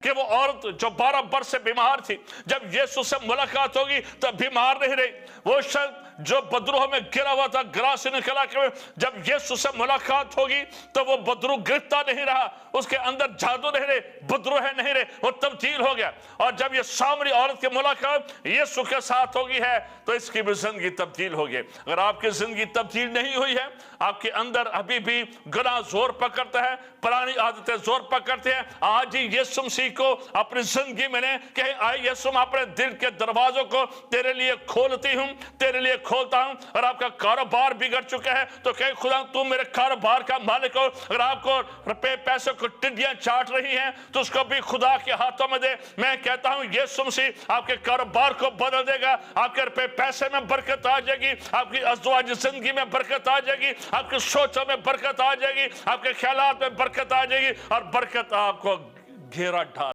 کہ وہ عورت جو 12 برس سے بیمار تھی جب یسوع سے ملاقات ہوگی تو بیمار نہیں رہی. وہ شخص جو بدروح میں گرا ہوا تھا گرا سے نکلا کہ جب یسوع سے ملاقات ہوگی تو وہ بدروح گرتا نہیں رہا, اس کے اندر جادو نہیں رہے, بدروح نہیں رہے, وہ تبدیل ہو گیا. اور جب یہ سامری عورت کی ملاقات یسوع کے ساتھ ہوگی ہے تو اس کی بھی زندگی تبدیل ہوگی. اگر آپ کی زندگی تبدیل نہیں ہوئی ہے, آپ کے اندر ابھی بھی گناہ زور پکڑتا ہے, پرانی عادتیں زور پکڑتے ہیں, آج ہی یسوع مسیح کو اپنی زندگی میں لیں کہ آئے یسوع میں اپنے دل کے دروازوں کو تیرے لیے کھولتی ہوں, تیرے لیے کھولتا ہوں. اور آپ کا کاروبار بگڑ چکا ہے تو کہ خدا تو میرے کاروبار کا مالک ہو. اگر آپ کو روپے پیسے کو ٹڈیاں چاٹ رہی ہیں تو اس کو بھی خدا کے ہاتھوں میں دے. میں کہتا ہوں یسوع مسیح آپ کے کاروبار کو بدل دے گا, آپ کے روپے پیسے میں برکت آ جائے گی, آپ کی ازدواجی زندگی میں برکت آ جائے گی, آپ کی سوچوں میں برکت آ جائے گی, آپ کے خیالات میں برکت آ جائے گی, اور برکت آپ کو گھیرا ڈال